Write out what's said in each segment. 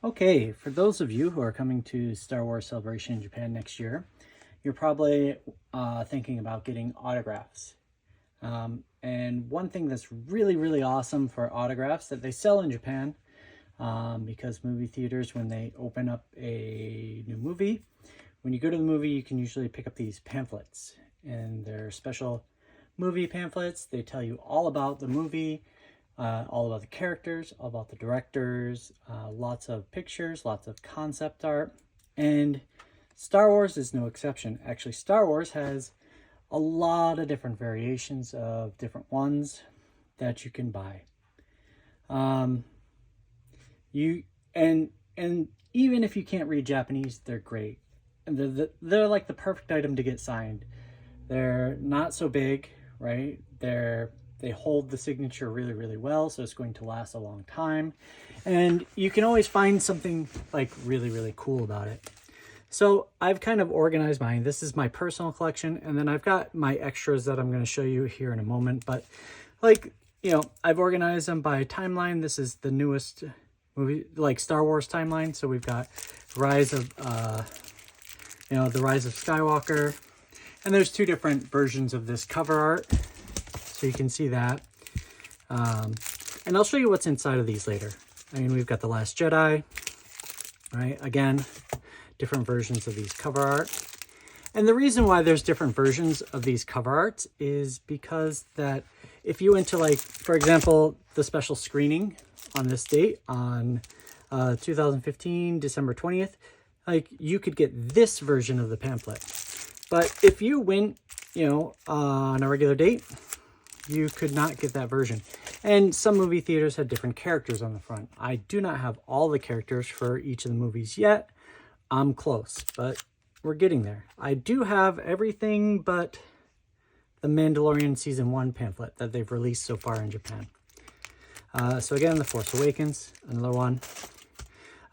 Okay, for those of you who are coming to Star Wars Celebration in Japan next year, you're probably thinking about getting autographs. And one thing that's really, really awesome for autographs that they sell in Japan, because movie theaters, when they open up a new movie, when you go to the movie, you can usually pick up these pamphlets. And they're special movie pamphlets. They tell you all about the movie, all about the characters, all about the directors, lots of pictures, lots of concept art. And Star Wars is no exception. Actually, Star Wars has a lot of different variations of different ones that you can buy. And even if you can't read Japanese, they're great. And they're like the perfect item to get signed. They're not so big, right? They hold the signature really, really well, so it's going to last a long time. And you can always find something like really, really cool about it. So I've kind of organized mine. This is my personal collection, and then I've got my extras that I'm going to show you here in a moment. But like, I've organized them by timeline. This is the newest movie, like Star Wars timeline. So we've got Rise of, the Rise of Skywalker. And there's two different versions of this cover art. So you can see that. And I'll show you what's inside of these later. I mean, we've got The Last Jedi, right? Again, different versions of these cover art. And the reason why there's different versions of these cover arts is because that if you went to, like, for example, the special screening on this date on 2015, December 20th, like, you could get this version of the pamphlet. But if you went, on a regular date, you could not get that version. And some movie theaters had different characters on the front. I do not have all the characters for each of the movies yet. I'm close, but we're getting there. I do have everything but the Mandalorian Season 1 pamphlet that they've released so far in Japan. So again, The Force Awakens, another one.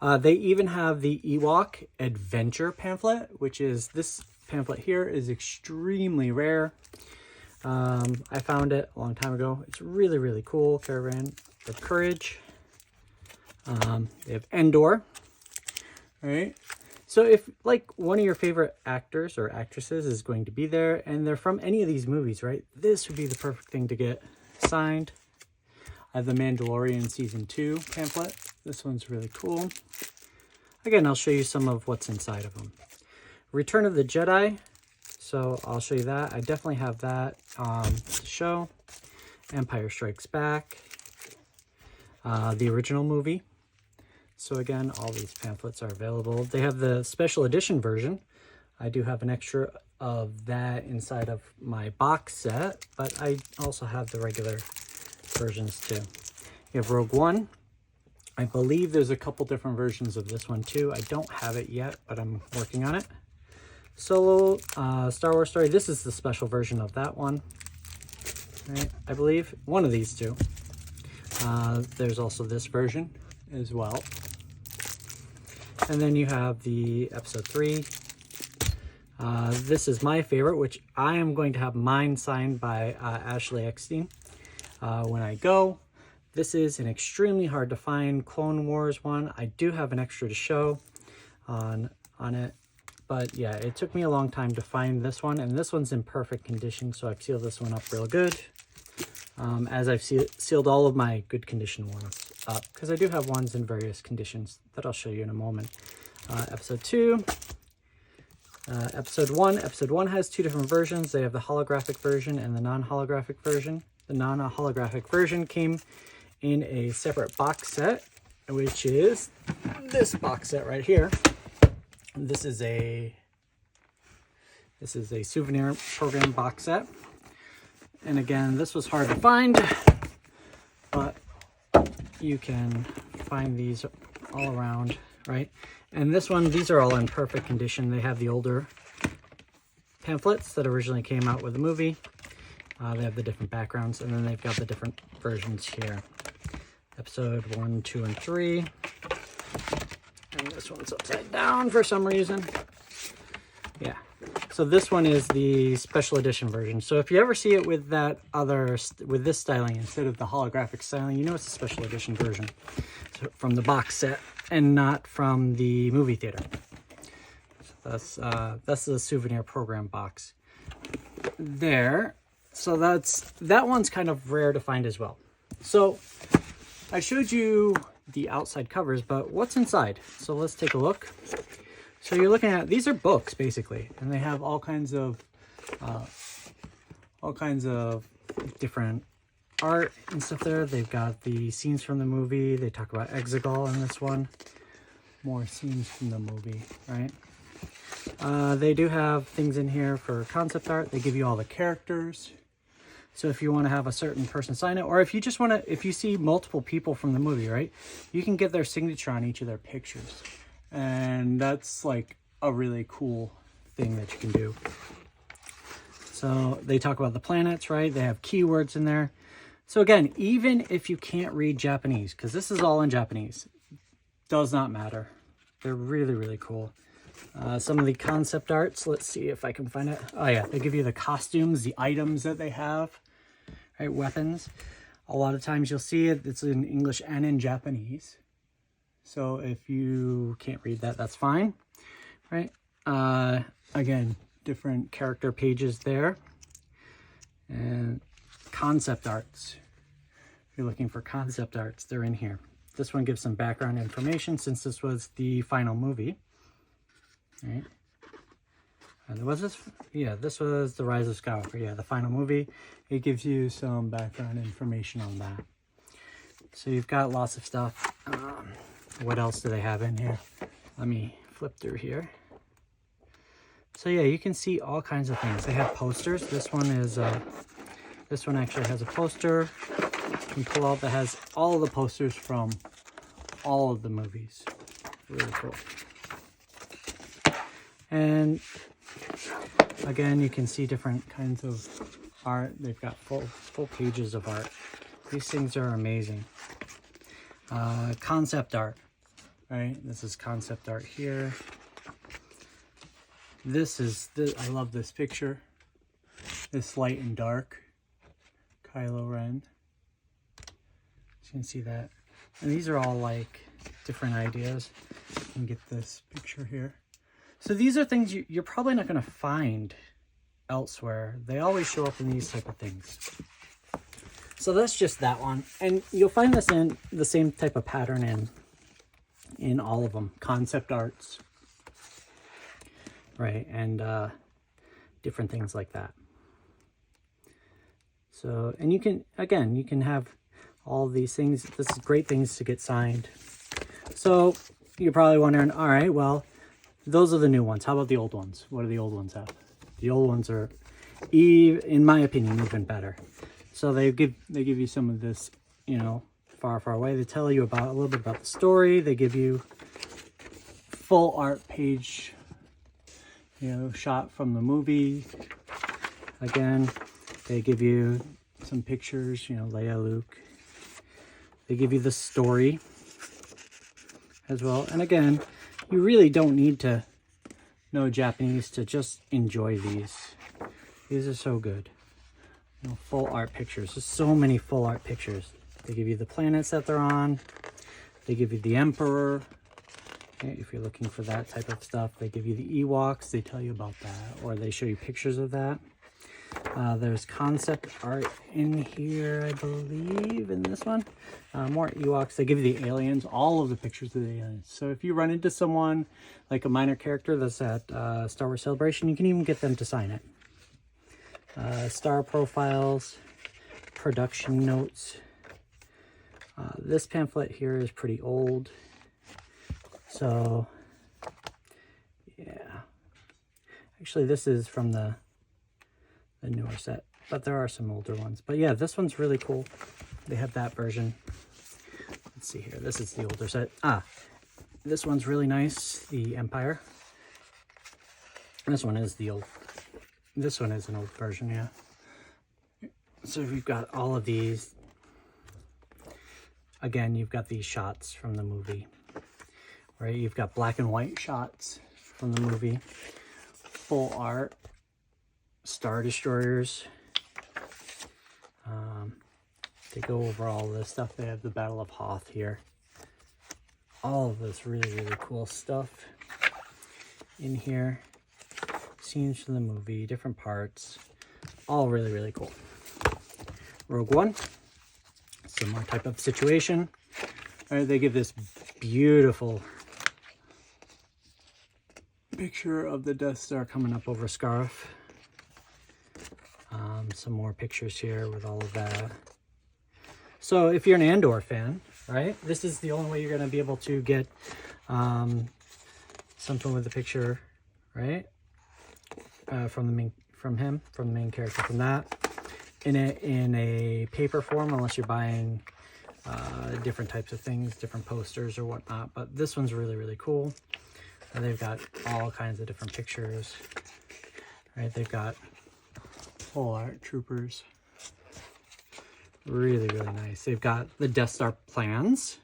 They even have the Ewok Adventure pamphlet, which is this pamphlet here is extremely rare. I found it a long time ago. It's really, really cool. Caravan of Courage. They have Endor. All right. So if, like, one of your favorite actors or actresses is going to be there and they're from any of these movies, right, this would be the perfect thing to get signed. I have the Mandalorian Season 2 pamphlet. This one's really cool. Again, I'll show you some of what's inside of them. Return of the Jedi. So I'll show you that. I definitely have that to show. Empire Strikes Back. The original movie. So again, all these pamphlets are available. They have the special edition version. I do have an extra of that inside of my box set, but I also have the regular versions too. You have Rogue One. I believe there's a couple different versions of this one too. I don't have it yet, but I'm working on it. Solo, Star Wars Story. This is the special version of that one, right? I believe one of these two. There's also this version as well. And then you have the Episode 3. This is my favorite, which I am going to have mine signed by Ashley Eckstein when I go. This is an extremely hard to find Clone Wars one. I do have an extra to show on it. But yeah, it took me a long time to find this one, and this one's in perfect condition, so I've sealed this one up real good. As I've sealed all of my good condition ones up, because I do have ones in various conditions that I'll show you in a moment. Episode 2, Episode 1. Episode 1 has two different versions. They have the holographic version and the non-holographic version. The non-holographic version came in a separate box set, which is this box set right here. This is a souvenir program box set. And again, this was hard to find, but you can find these all around, right? And this one, these are all in perfect condition. They have the older pamphlets that originally came out with the movie. They have the different backgrounds, and then they've got the different versions here. Episode 1, 2, and 3. And this one's upside down for some reason. Yeah. So this one is the special edition version. So if you ever see it with with this styling instead of the holographic styling, you know it's a special edition version from the box set. and not from the movie theater. So that's the souvenir program box there. So that one's kind of rare to find as well. So I showed you the outside covers, but what's inside? So let's take a look. So you're looking at, these are books basically, and they have all kinds of different art and stuff there. They've got the scenes from the movie. They talk about Exegol in this one. More scenes from the movie, right? They do have things in here for concept art. They give you all the characters. So if you want to have a certain person sign it, or if you just want to, if you see multiple people from the movie, right, you can get their signature on each of their pictures. And that's like a really cool thing that you can do. So they talk about the planets, right? They have keywords in there. So again, even if you can't read Japanese, because this is all in Japanese, does not matter. They're really, really cool. Some of the concept arts, let's see if I can find it. Oh yeah, they give you the costumes, the items that they have, right? Weapons. A lot of times you'll see it, it's in English and in Japanese. So if you can't read that, that's fine, right? Again, different character pages there. And concept arts. If you're looking for concept arts, they're in here. This one gives some background information since this was the final movie. Right. And was this? Yeah, this was The Rise of Skywalker. Yeah, the final movie. It gives you some background information on that. So you've got lots of stuff. What else do they have in here? Let me flip through here. So yeah, you can see all kinds of things. They have posters. This one actually has a poster you can pull out that has all the posters from all of the movies. Really cool. And again, you can see different kinds of art. They've got full pages of art. These things are amazing. Concept art, right? This is concept art here. I love this picture. This light and dark. Kylo Ren. You can see that. And these are all like different ideas. You can get this picture here. So these are things you're probably not going to find elsewhere. They always show up in these type of things. So that's just that one. And you'll find this in the same type of pattern in all of them. Concept arts. Right. And different things like that. So, and you can have all these things. This is great things to get signed. So you're probably wondering, all right, well, those are the new ones. How about the old ones? What do the old ones have? The old ones are, in my opinion, even better. So they give you some of this, far, far away. They tell you a little bit about the story. They give you full art page, shot from the movie. Again, they give you some pictures, Leia, Luke. They give you the story as well. And again, you really don't need to know Japanese to just enjoy these. These are so good. Full art pictures. There's so many full art pictures. They give you the planets that they're on. They give you the Emperor. Okay, if you're looking for that type of stuff, they give you the Ewoks. They tell you about that, or they show you pictures of that. There's concept art in here, I believe, in this one. More Ewoks. They give you the aliens, all of the pictures of the aliens. So if you run into someone, like a minor character that's at Star Wars Celebration, you can even get them to sign it. Star profiles, production notes. This pamphlet here is pretty old. So, yeah. Actually, this is from the newer set, but there are some older ones. But yeah, this one's really cool. They have that version. Let's see here. This is the older set. This one's really nice. The Empire. This one is the old. This one is an old version, yeah. So we've got all of these. Again, you've got these shots from the movie, right? You've got black and white shots from the movie. Full art. Star Destroyers. They go over all this stuff. They have the Battle of Hoth here. all of this really, really cool stuff in here. Scenes from the movie, different parts, all really, really cool. Rogue One, similar type of situation. All right, they give this beautiful picture of the Death Star coming up over Scarif. Some more pictures here with all of that. So if you're an Andor fan, right, this is the only way you're going to be able to get something with the picture, right, from the main character, from that in a paper form, unless you're buying different types of things, different posters or whatnot. But this one's really, really cool. And they've got all kinds of different pictures, right? They've got full art troopers. Really, really nice. They've got the Death Star plans,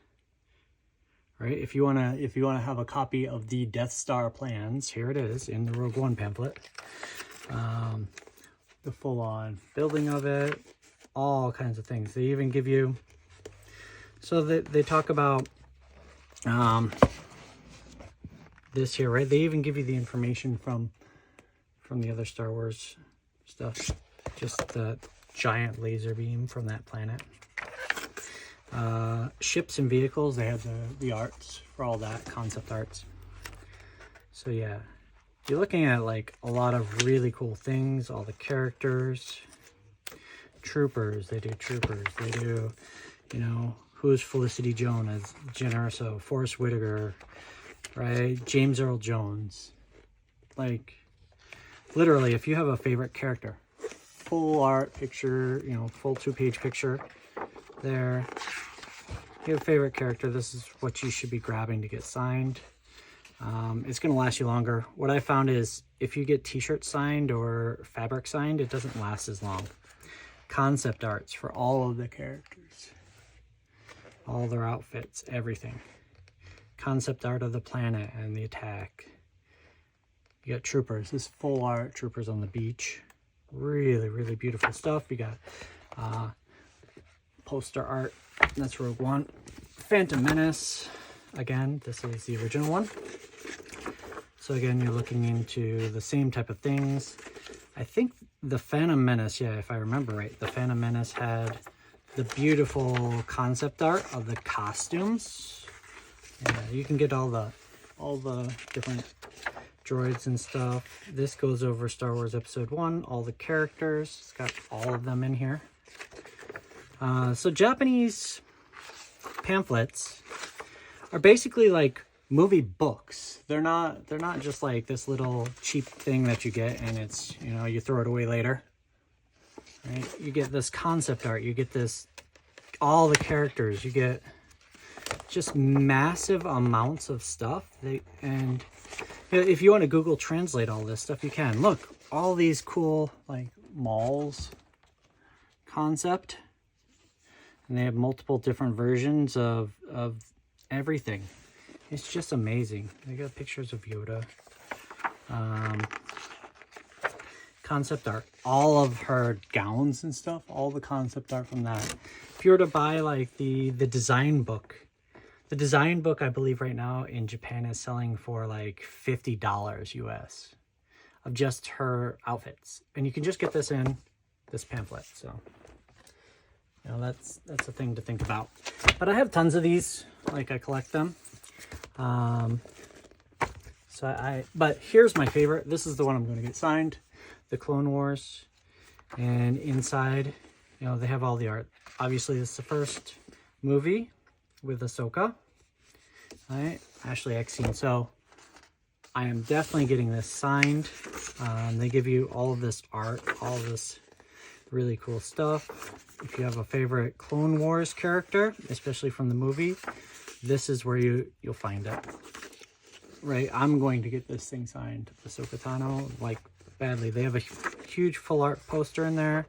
right? If you wanna have a copy of the Death Star plans, here it is in the Rogue One pamphlet. The full-on building of it, all kinds of things. They even give you, so they talk about this here, right? They even give you the information from the other Star Wars stuff. Just the giant laser beam from that planet. Ships and vehicles, they have the arts for all that, concept arts. So yeah, you're looking at like a lot of really cool things, all the characters. Troopers, they do troopers. They do, you know, who's Felicity Jones as Jyn Erso, Forrest Whitaker, right? James Earl Jones. Like, literally, if you have a favorite character, full art picture, you know, full 2-page picture there. If you have a favorite character, this is what you should be grabbing to get signed. It's going to last you longer. What I found is if you get t-shirt signed or fabric signed, it doesn't last as long. Concept arts for all of the characters, all their outfits, everything. Concept art of the planet and the attack. You got troopers. This full art troopers on the beach. Really, really beautiful stuff. You got poster art. That's Rogue One. Phantom Menace. Again, this is the original one. So again, you're looking into the same type of things. I think the Phantom Menace, yeah, if I remember right, the Phantom Menace had the beautiful concept art of the costumes. Yeah, you can get all the different droids and stuff. This goes over Star Wars Episode 1, all the characters. It's got all of them in here. So Japanese pamphlets are basically like movie books. They're not just like this little cheap thing that you get and it's, you know, you throw it away later. Right? You get this concept art, you get this, all the characters, you get just massive amounts of stuff. And if you want to Google Translate all this stuff, you can. Look, all these cool like malls concept. And they have multiple different versions of everything. It's just amazing. They got pictures of Yoda. Concept art. All of her gowns and stuff. All the concept art from that. If you were to buy like the design book. The design book, I believe right now in Japan is selling for like $50 US. Of just her outfits. And you can just get this in this pamphlet. So, you know, that's a thing to think about. But I have tons of these. Like, I collect them. But here's my favorite. This is the one I'm going to get signed. The Clone Wars. And inside, you know, they have all the art. Obviously, this is the first movie with Ahsoka. Right? Ashley Eckstein. So, I am definitely getting this signed. They give you all of this art, all of this really cool stuff. If you have a favorite Clone Wars character, especially from the movie, this is where you'll find it. Right, I'm going to get this thing signed. Ahsoka Tano, like, badly. They have a huge full art poster in there.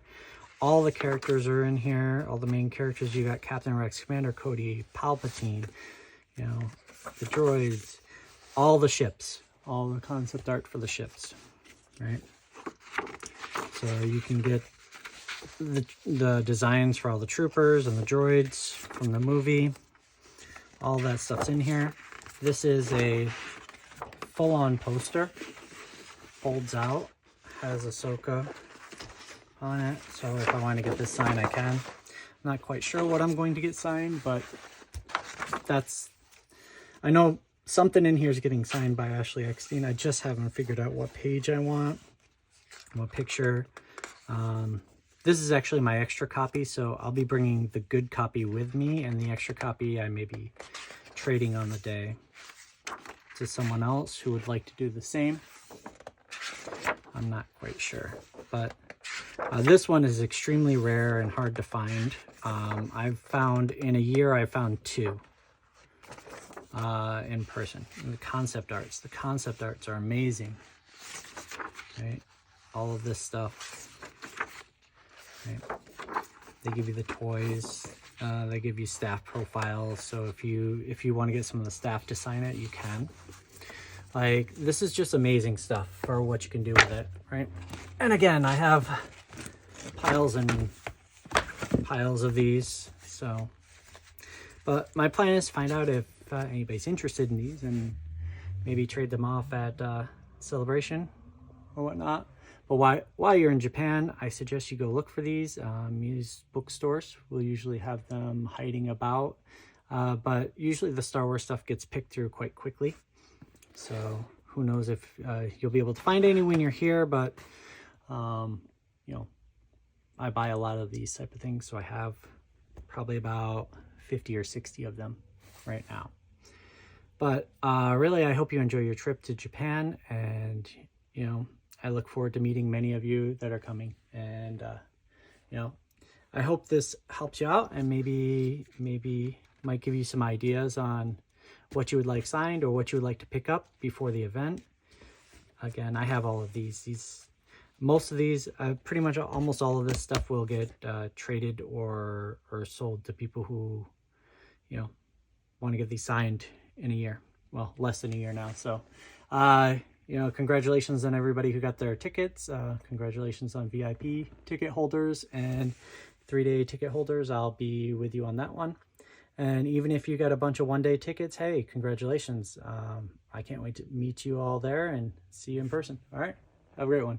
All the characters are in here. All the main characters. You got Captain Rex, Commander Cody, Palpatine, you know, the droids, all the ships, all the concept art for the ships, right? So you can get the designs for all the troopers and the droids from the movie. all that stuff's in here. This is a full-on poster, folds out, has Ahsoka on it, so if I want to get this signed I can. I'm not quite sure what I'm going to get signed, but I know something in here is getting signed by Ashley Eckstein. I just haven't figured out what page I want, what picture. This is actually my extra copy, so I'll be bringing the good copy with me, and the extra copy I may be trading on the day to someone else who would like to do the same. I'm not quite sure, but this one is extremely rare and hard to find. I've found, in a year, I found 2 in person. And the concept arts are amazing, right? All of this stuff. Right. They give you the toys, they give you staff profiles, so if you want to get some of the staff to sign it, you can. Like, this is just amazing stuff for what you can do with it, right? And again, I have piles and piles of these, so. But my plan is to find out if anybody's interested in these and maybe trade them off at Celebration or whatnot. But while you're in Japan, I suggest you go look for these. Used bookstores will usually have them hiding about, but usually the Star Wars stuff gets picked through quite quickly. So who knows if you'll be able to find any when you're here, but you know, I buy a lot of these type of things, so I have probably about 50 or 60 of them right now. But really, I hope you enjoy your trip to Japan, and you know, I look forward to meeting many of you that are coming, and you know, I hope this helps you out and maybe might give you some ideas on what you would like signed or what you would like to pick up before the event. Again, I have all of these. Most of these, pretty much almost all of this stuff will get traded or sold to people who, you know, want to get these signed in a year. Well, less than a year now. So, you know, congratulations on everybody who got their tickets. Congratulations on VIP ticket holders and 3-day ticket holders. I'll be with you on that one. And even if you got a bunch of 1-day tickets, hey, congratulations. I can't wait to meet you all there and see you in person. All right. Have a great one.